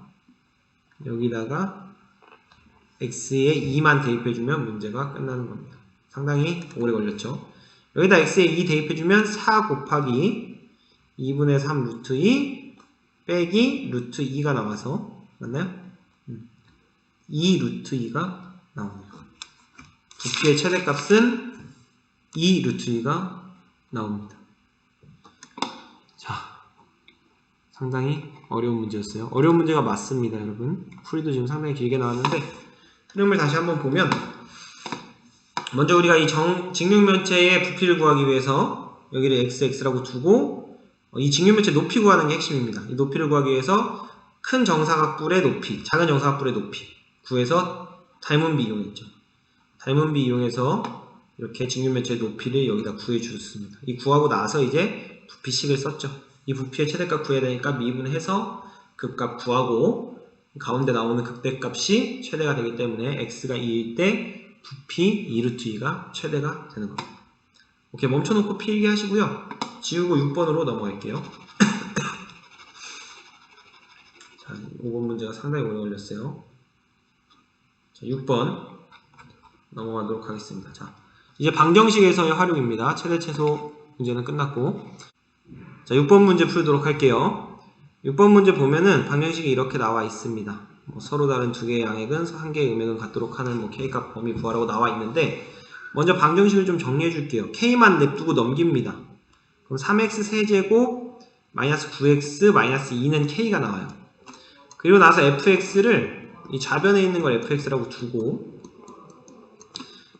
x에 2만 대입해주면 문제가 끝나는 겁니다. 상당히 오래 걸렸죠. 여기다 x에 2 대입해주면 4 곱하기 2분의 3 루트 2 빼기 루트 2가 나와서 맞나요? 2 루트 2가 나옵니다. 부피의 최대값은 2 루트 2가 나옵니다. 자, 상당히 어려운 문제였어요. 어려운 문제가 맞습니다, 여러분. 풀이도 지금 상당히 길게 나왔는데 흐름을 다시 한번 보면 먼저 우리가 이 직육면체의 부피를 구하기 위해서 여기를 x라고 두고 이 직육면체 높이 구하는 게 핵심입니다. 이 높이를 구하기 위해서 큰 정사각뿔의 높이, 작은 정사각뿔의 높이 구해서 닮은비 이용했죠. 닮은비 이용해서 이렇게 직육면체의 높이를 여기다 구해주었습니다. 이 구하고 나서 이제 부피식을 썼죠. 이 부피의 최대값 구해야 되니까 미분해서 극값 구하고 가운데 나오는 극대값이 최대가 되기 때문에 x가 2일 때 부피 2루트 2가 최대가 되는 겁니다. 오케이, 멈춰놓고 필기 하시고요. 지우고 6번으로 넘어갈게요. 자, 5번 문제가 상당히 오래 걸렸어요. 자, 6번 넘어가도록 하겠습니다. 자, 이제 방정식에서의 활용입니다. 최대 최소 문제는 끝났고, 자, 6번 문제 풀도록 할게요. 6번 문제 보면은 방정식이 이렇게 나와 있습니다. 뭐 서로 다른 두 개의 양액은 한 개의 음액은 같도록 하는 뭐 K값 범위 구하라고 나와 있는데, 먼저 방정식을 좀 정리해 줄게요. K만 냅두고 넘깁니다. 그럼 3x 세제곱 마이너스 9x 마이너스 2는 K가 나와요. 그리고 나서 fx를 이 좌변에 있는 걸 fx라고 두고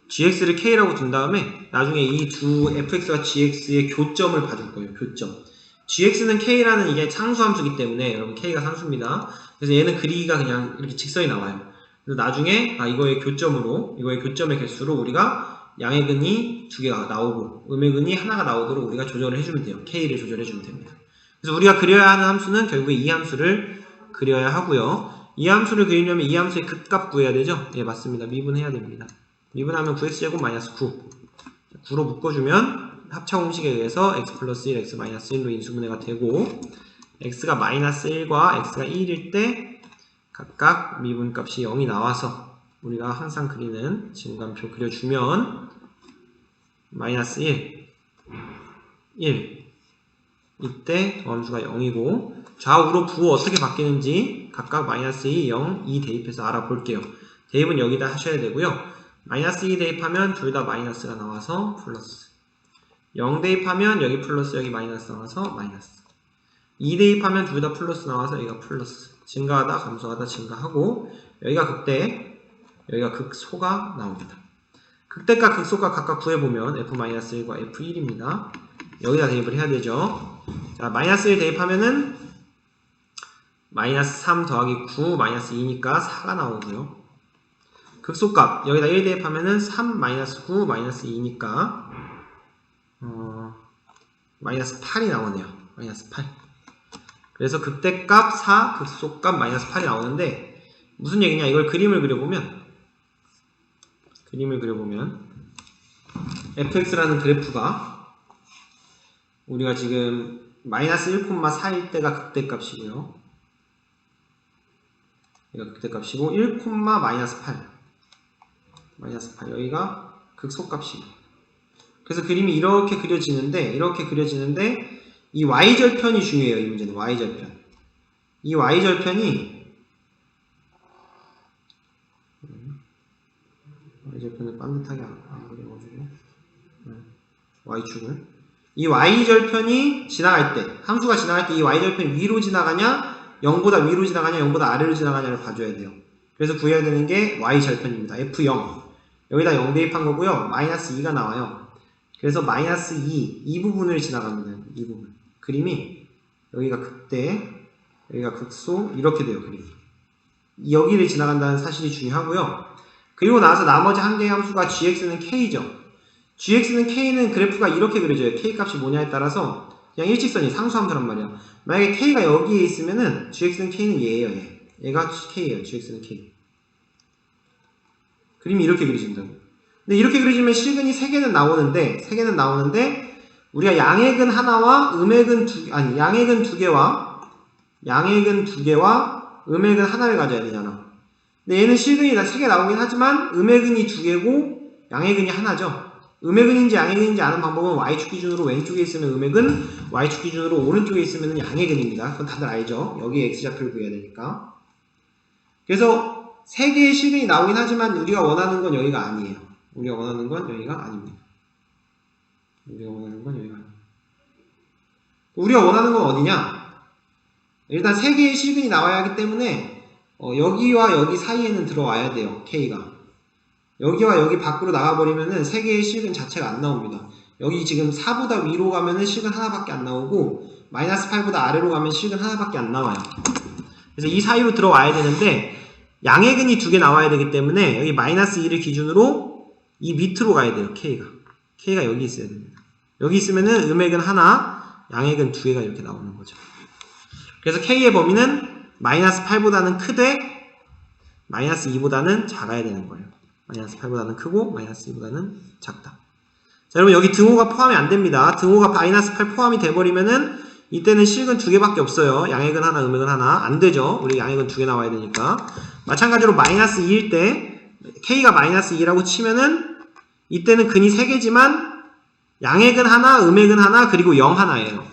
gx를 k라고 둔 다음에 나중에 이 두 fx와 gx의 교점을 봐줄 거예요. 교점. gx는 k라는 이게 상수함수기 때문에 여러분 k가 상수입니다. 그래서 얘는 그리기가 그냥 이렇게 직선이 나와요. 그래서 나중에 이거의 교점의 개수로 우리가 양의근이 두 개가 나오고 음의근이 하나가 나오도록 우리가 조절을 해주면 돼요. k를 조절해주면 됩니다. 그래서 우리가 그려야 하는 함수는 결국에 이 함수를 그려야 하고요. 이 함수를 그리려면 이 함수의 극값 구해야 되죠? 예, 맞습니다. 미분해야 됩니다. 미분하면 9x제곱 마이너스 9. 9로 묶어주면 합차 공식에 의해서 x 플러스 1, x 마이너스 1로 인수분해가 되고, x가 마이너스 1과 x가 1일 때 각각 미분값이 0이 나와서 우리가 항상 그리는 증감표 그려주면 마이너스 1, 1 이때 더함수가 0이고, 좌우로 부호 어떻게 바뀌는지 각각 마이너스 2, 0, 2 대입해서 알아볼게요. 대입은 여기다 하셔야 되고요. 마이너스 2 대입하면 둘 다 마이너스가 나와서 플러스. 0 대입하면 여기 플러스 여기 마이너스 나와서 마이너스. 2 대입하면 둘 다 플러스 나와서 여기가 플러스. 증가하다 감소하다 증가하고, 여기가 극대, 여기가 극소가 나옵니다. 극대값 극소값 각각 구해보면 f-1과 f1입니다. 여기다 대입을 해야 되죠. 자, 마이너스 1 대입하면은 마이너스 3 더하기 9 마이너스 2니까 4가 나오고요. 극소값 여기다 1 대입하면은 3 마이너스 9 마이너스 2니까 마이너스 8이 나오네요. 마이너스 8. 그래서 극대값 4 극소값 마이너스 8이 나오는데, 무슨 얘기냐, 이걸 그림을 그려보면 fx라는 그래프가 우리가 지금 마이너스 1,4일 때가 극대값이고요. 여기가 극대값이고 1, 마이너스 8 여기가 극소값이고. 그래서 그림이 이렇게 그려지는데 이 y절편이 중요해요. 이 문제는 y절편. 이 y절편을 반듯하게 안 그려가지고 y축을, 이 y절편이 지나갈 때, 함수가 지나갈 때 이 y절편이 위로 지나가냐 0보다 위로 지나가냐 0보다 아래로 지나가냐를 봐줘야 돼요. 그래서 구해야 되는 게 y절편입니다. f0 여기다 0 대입한 거고요. 마이너스 2가 나와요. 그래서 마이너스 2 부분을 지나갑니다. 이 부분. 그림이 여기가 극대, 여기가 극소 이렇게 돼요. 그림이 여기를 지나간다는 사실이 중요하고요. 그리고 나서 나머지 한 개의 함수가 gx는 k죠. gx는 k는 그래프가 이렇게 그려져요. k 값이 뭐냐에 따라서 그냥 일직선이 상수함수란 말이야. 만약에 k가 여기에 있으면은 gx는 k는 얘예요. 얘가 k예요. gx는 k. 그림이 이렇게 그려진다고. 근데 이렇게 그려지면 실근이 3개는 나오는데 우리가 양액은 하나와 음액은 양액은 두 개와 음액은 하나를 가져야 되잖아. 근데 얘는 실근이 다 3개 나오긴 하지만 음액은이 2개고 양액은이 하나죠. 음액은인지 양액은인지 아는 방법은 y축 기준으로 왼쪽에 있으면 음액은, y축 기준으로 오른쪽에 있으면 양액은입니다. 그건 다들 알죠. 여기에 x좌표를 구해야 되니까. 그래서 3개의 실근이 나오긴 하지만 우리가 원하는 건 여기가 아니에요. 우리가 원하는 건 여기가 아닙니다. 우리가 원하는 건 어디냐? 일단 3개의 실근이 나와야 하기 때문에 여기와 여기 사이에는 들어와야 돼요. k가. 여기와 여기 밖으로 나가버리면은 3개의 실근 자체가 안 나옵니다. 여기 지금 4보다 위로 가면은 실근 하나밖에 안 나오고 마이너스 8보다 아래로 가면 실근 하나밖에 안 나와요. 그래서 이 사이로 들어와야 되는데 양액은이 2개 나와야 되기 때문에 여기 마이너스 2를 기준으로 이 밑으로 가야 돼요. k가 여기 있어야 됩니다. 여기 있으면은 음액은 하나, 양액은 2개가 이렇게 나오는 거죠. 그래서 k의 범위는 마이너스 8보다는 크되 마이너스 2보다는 작아야 되는 거예요. 마이너스 8보다는 크고 마이너스 2보다는 작다. 자, 여러분 여기 등호가 포함이 안 됩니다. 등호가 마이너스 8 포함이 돼버리면은 이때는 실근 두 개밖에 없어요. 양액은 하나, 음액은 하나. 안 되죠. 우리 양액은 두 개 나와야 되니까. 마찬가지로 마이너스 2일 때 K가 마이너스 2라고 치면은 이때는 근이 3개지만 양액은 하나, 음액은 하나, 그리고 0 하나예요.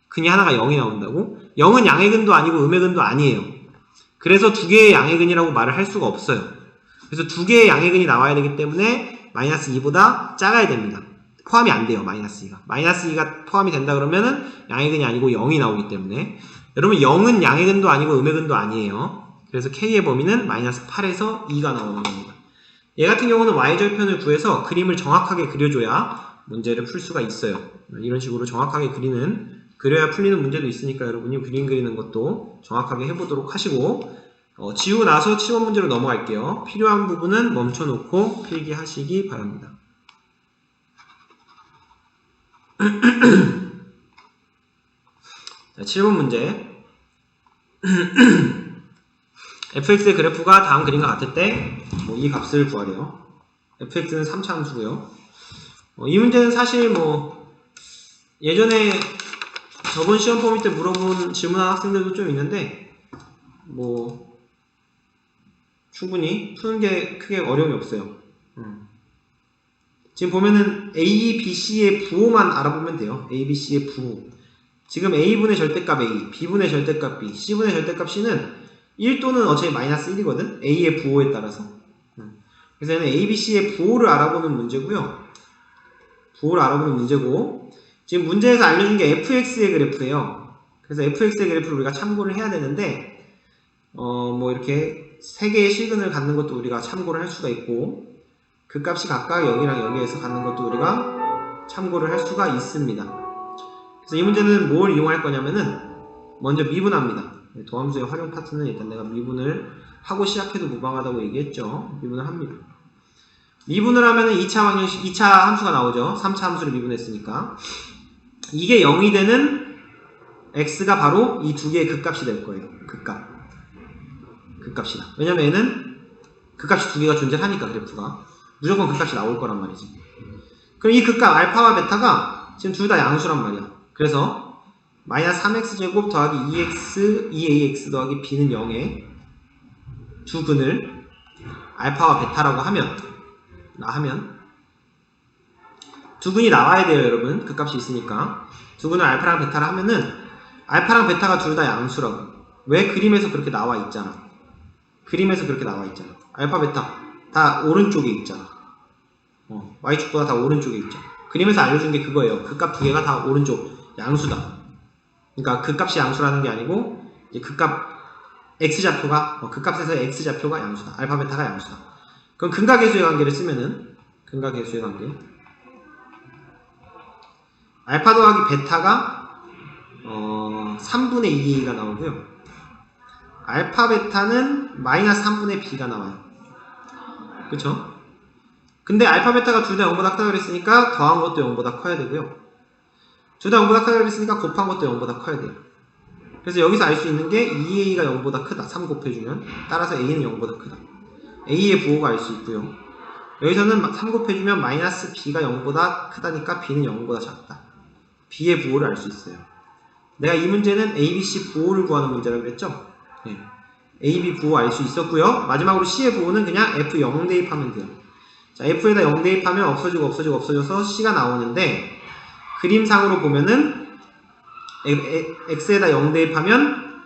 근이 하나가 0이 나온다고? 0은 양액은도 아니고 음액은도 아니에요. 그래서 두 개의 양액은이라고 말을 할 수가 없어요. 그래서 두 개의 양액은이 나와야 되기 때문에 마이너스 2보다 작아야 됩니다. 포함이 안 돼요. 마이너스 2가. 마이너스 2가 포함이 된다 그러면은 양액은이 아니고 0이 나오기 때문에 여러분 0은 양액은도 아니고 음액은도 아니에요. 그래서 K의 범위는 마이너스 8에서 2가 나오는 겁니다. 얘 같은 경우는 Y절편을 구해서 그림을 정확하게 그려줘야 문제를 풀 수가 있어요. 이런 식으로 정확하게 그려야 풀리는 문제도 있으니까 여러분이 그림 그리는 것도 정확하게 해보도록 하시고 지우고 나서 7번 문제로 넘어갈게요. 필요한 부분은 멈춰놓고 필기하시기 바랍니다. 자, 7번 문제. fx의 그래프가 다음 그림과 같을 때 이 값을 구하래요. fx는 3차 함수고요. 이 문제는 사실 예전에 저번 시험 포함 때 물어본 질문한 학생들도 좀 있는데 충분히 푸는 게 크게 어려움이 없어요. 지금 보면은 A, B, C의 부호만 알아보면 돼요. A, B, C의 부호. 지금 A분의 절대값 A, B분의 절대값 B, C분의 절대값 C는 1 또는 어차피 마이너스 1이거든. A의 부호에 따라서. 그래서 얘는 A, B, C의 부호를 알아보는 문제고요. 부호를 알아보는 문제고 지금 문제에서 알려준 게 fx의 그래프예요. 그래서 fx의 그래프를 우리가 참고를 해야 되는데 이렇게 세 개의 실근을 갖는 것도 우리가 참고를 할 수가 있고 그 값이 각각 여기랑 여기에서 갖는 것도 우리가 참고를 할 수가 있습니다. 그래서 이 문제는 뭘 이용할 거냐면은 먼저 미분합니다. 도함수의 활용 파트는 일단 내가 미분을 하고 시작해도 무방하다고 얘기했죠. 미분을 합니다. 미분을 하면은 2차 함수가 나오죠. 3차 함수를 미분했으니까. 이게 0이 되는 x가 바로 이 두 개의 극값이 될 거예요. 극값이다. 왜냐면 얘는 극값이 두 개가 존재하니까 그래프가. 무조건 극값이 나올 거란 말이지. 그럼 이 극값 알파와 베타가 지금 둘 다 양수란 말이야. 그래서 마이너스 3x제곱 더하기 2ax 더하기 b는 0에 두 근을 알파와 베타라고 하면 두 근이 나와야 돼요, 여러분. 극값이 있으니까. 두 근을 알파랑 베타를 하면은 알파랑 베타가 둘 다 양수라고. 왜? 그림에서 그렇게 나와 있잖아. 알파, 베타 다 오른쪽에 있잖아. y축보다 다 오른쪽에 있죠. 그림에서 알려준 게 그거예요. 극값 두 개가 다 오른쪽 양수다. 그러니까 극값이 양수라는 게 아니고 이제 극값 x좌표가 극값에서의 x좌표가 양수다. 알파, 베타가 양수다. 그럼 근각계수의 관계를 쓰면은 근각계수의 관계 알파 더하기 베타가 3분의 2a가 나오고요. 알파 베타는 마이너스 3분의 b가 나와요. 그쵸? 근데 알파 베타가 둘 다 0보다 크다고 그랬으니까 더한 것도 0보다 커야 되고요. 둘 다 0보다 크다고 그랬으니까 곱한 것도 0보다 커야 돼요. 그래서 여기서 알 수 있는 게 2a가 0보다 크다. 3 곱해주면 따라서 a는 0보다 크다. a의 부호가 알 수 있고요. 여기서는 3 곱해주면 마이너스 b가 0보다 크다니까 b는 0보다 작다. b의 부호를 알 수 있어요. 내가 이 문제는 a, b, c 부호를 구하는 문제라고 그랬죠? 네. a, b 부호 알 수 있었고요. 마지막으로 c의 부호는 그냥 f 0 대입하면 돼요. 자, f에다 0 대입하면 없어져서 c가 나오는데 그림상으로 보면은 x에다 0 대입하면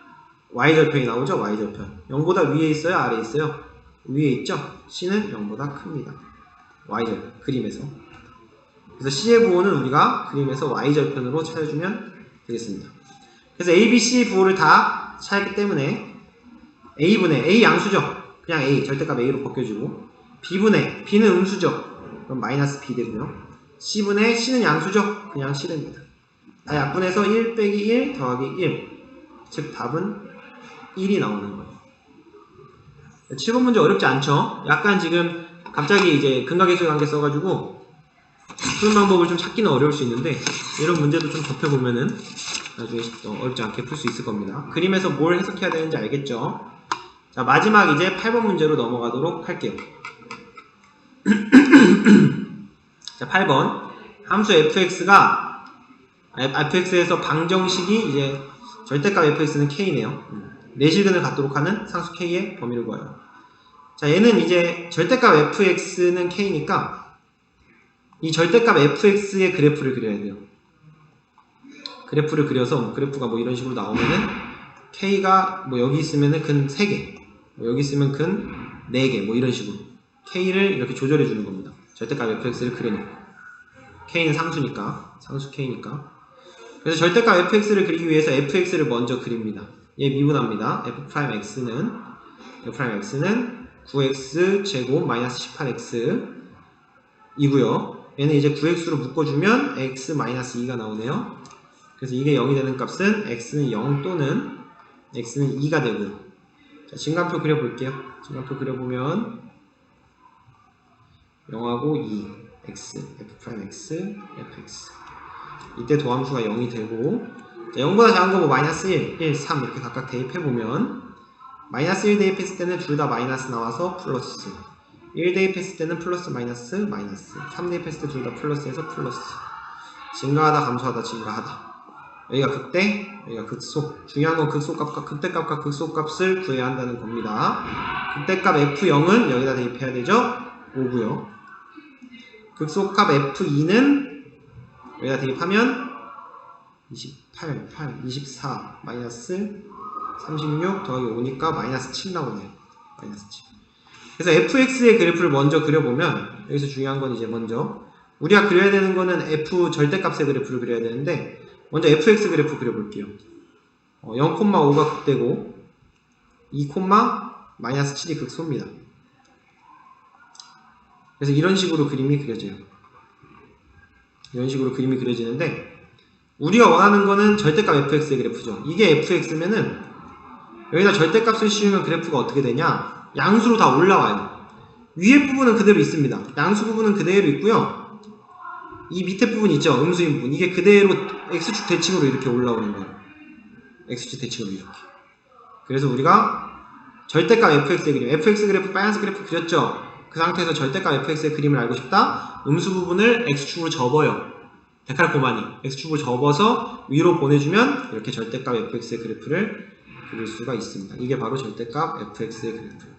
y절편이 나오죠? y절편. 0보다 위에 있어요? 아래에 있어요? 위에 있죠? c는 0보다 큽니다. y절편. 그림에서. 그래서 c의 부호는 우리가 그림에서 y절편으로 찾아주면 되겠습니다. 그래서 a, b, c 부호를 다 찾았기 때문에 a분의 a 양수죠? 그냥 a, 절대값 a로 벗겨주고 b분의 b는 음수죠? 그럼 마이너스 b 되고요. c분의 c는 양수죠? 그냥 c 됩니다. 다 약분해서 1 빼기 1 더하기 1 즉 답은 1이 나오는 거예요. 7번 문제 어렵지 않죠? 약간 지금 갑자기 이제 근각계수의 관계 써가지고 푸는 방법을 좀 찾기는 어려울 수 있는데 이런 문제도 좀 접해보면은 나중에 어렵지 않게 풀 수 있을 겁니다. 그림에서 뭘 해석해야 되는지 알겠죠? 자, 마지막 이제 8번 문제로 넘어가도록 할게요. 자, 8번 함수 fx에서 방정식이 이제 절대값 fx는 k네요. 내실근을 갖도록 하는 상수 k의 범위를 구해요. 자, 얘는 이제 절대값 fx는 k니까 이 절대값 fx의 그래프를 그려야 돼요. 그래프를 그려서 그래프가 뭐 이런 식으로 나오면은 k가 뭐 여기 있으면은 근 3개, 뭐 여기 있으면 근 4개, 뭐 이런 식으로 k를 이렇게 조절해 주는 겁니다. 절대값 fx를 그려놓고 k는 상수니까, 상수 k니까. 그래서 절대값 fx를 그리기 위해서 fx를 먼저 그립니다. 얘 미분합니다. f'x는 9x 제곱 마이너스 18x 이고요. 얘는 이제 9x로 묶어주면 x 마이너스 2가 나오네요. 그래서 이게 0이 되는 값은 x는 0 또는 x는 2가 되고요. 자, 진간표 그려볼게요. 진간표 그려보면 0하고 2 x, f'x, fx 이때 도함수가 0이 되고, 자, 0보다 작은 거 뭐 마이너스 1, 1, 3 이렇게 각각 대입해보면 마이너스 1 대입했을 때는 둘 다 마이너스 나와서 플러스, 1 대입했을 때는 플러스 마이너스 마이너스, 3 대입했을 때 둘 다 플러스에서 플러스. 증가하다 감소하다 증가하다. 여기가 극대, 여기가 극소. 중요한 건 극소값과 극대값과 극소값을 구해야 한다는 겁니다. 극대값 f0은 여기다 대입해야 되죠? 5고요. 극소값 f2는 여기다 대입하면 28, 8, 24, 마이너스 36 더하기 5니까 마이너스 7 나오네요. 마이너스 7. 그래서 fx의 그래프를 먼저 그려보면, 여기서 중요한 건 이제 먼저 우리가 그려야 되는 거는 f 절대값의 그래프를 그려야 되는데, 먼저 fx 그래프 그려볼게요. 0,5가 극대고 2, 마이너스 7이 극소입니다. 그래서 이런 식으로 그림이 그려져요. 이런 식으로 그림이 그려지는데, 우리가 원하는 거는 절대값 fx의 그래프죠. 이게 fx면은 여기다 절대값을 씌우면 그래프가 어떻게 되냐? 양수로 다 올라와요. 위에 부분은 그대로 있습니다. 양수 부분은 그대로 있고요. 이 밑에 부분 있죠? 음수인 부분. 이게 그대로 x축 대칭으로 이렇게 올라오는 거예요. x축 대칭으로 이렇게. 그래서 우리가 절대값 fx의 그림, fx 그래프, 빨간색 그래프 그렸죠? 그 상태에서 절대값 fx의 그림을 알고 싶다? 음수 부분을 x축으로 접어요. 데칼코마니. x축으로 접어서 위로 보내주면 이렇게 절대값 fx의 그래프를 그릴 수가 있습니다. 이게 바로 절대값 fx의 그래프.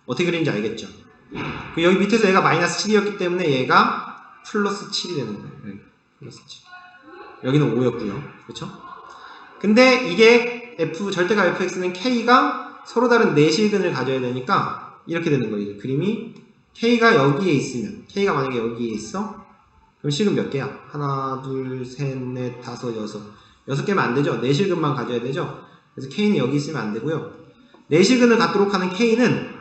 어떻게 그리는지 알겠죠? 여기 밑에서 얘가 마이너스 7이었기 때문에 얘가 플러스 7이 되는 거예요. 네, 플러스 7. 여기는 5였고요. 그렇죠? 근데 이게 절대값 fx는 k가 서로 다른 내실근을 가져야 되니까 이렇게 되는 거예요. 그림이 k가 여기에 있으면, k가 만약에 여기에 있어? 그럼 실근 몇 개야? 하나, 둘, 셋, 넷, 다섯, 여섯. 6개면 안 되죠? 내실근만 가져야 되죠? 그래서 k는 여기 있으면 안 되고요. 내실근을 갖도록 하는 k는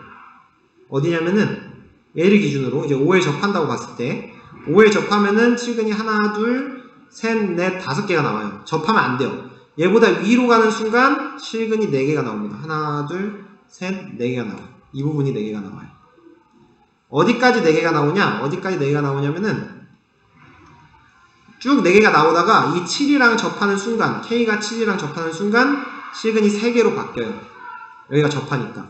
어디냐면은 얘를 기준으로 이제 5에 접한다고 봤을 때 5에 접하면은 실근이 하나, 둘, 셋, 넷, 5개가 나와요. 접하면 안 돼요. 얘보다 위로 가는 순간 실근이 4개가 나옵니다. 하나, 둘, 셋, 4개가 나와요. 이 부분이 4개가 나와요. 어디까지 4개가 나오냐? 어디까지 4개가 나오냐면은 쭉 4개가 나오다가 이 7이랑 접하는 순간, k가 7이랑 접하는 순간 실근이 3개로 바뀌어요. 여기가 접하니까.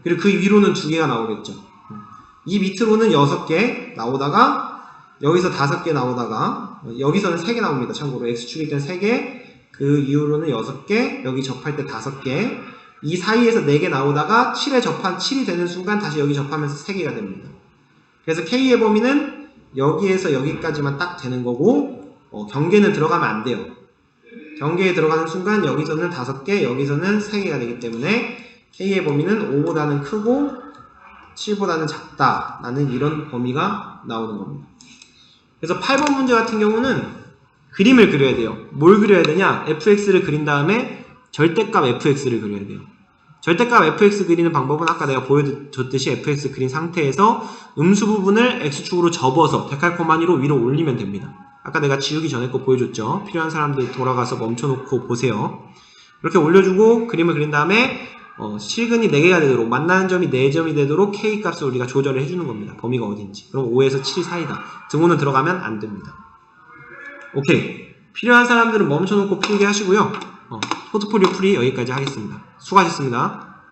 그리고 그 위로는 2개가 나오겠죠. 이 밑으로는 6개 나오다가 여기서 5개 나오다가 여기서는 3개 나옵니다. 참고로 x축일 때는 3개, 그 이후로는 6개, 여기 접할 때 5개, 이 사이에서 4개 나오다가 7이 되는 순간 다시 여기 접하면서 3개가 됩니다. 그래서 k의 범위는 여기에서 여기까지만 딱 되는 거고, 경계는 들어가면 안 돼요. 경계에 들어가는 순간 여기서는 5개, 여기서는 3개가 되기 때문에 k의 범위는 5보다는 크고 7보다는 작다 라는 이런 범위가 나오는 겁니다. 그래서 8번 문제 같은 경우는 그림을 그려야 돼요. 뭘 그려야 되냐? fx를 그린 다음에 절대값 fx를 그려야 돼요. 절대값 fx 그리는 방법은 아까 내가 보여줬듯이 fx 그린 상태에서 음수 부분을 x축으로 접어서 데칼코마니로 위로 올리면 됩니다. 아까 내가 지우기 전에 거 보여줬죠. 필요한 사람들 돌아가서 멈춰놓고 보세요. 이렇게 올려주고 그림을 그린 다음에 실근이 4개가 되도록, 만나는 점이 4점이 되도록 k 값을 우리가 조절을 해주는 겁니다. 범위가 어딘지. 그럼 5에서 7이 사이다. 등호는 들어가면 안 됩니다. 오케이. 필요한 사람들은 멈춰놓고 풀게 하시고요. 포트폴리오 풀이 여기까지 하겠습니다. 수고하셨습니다.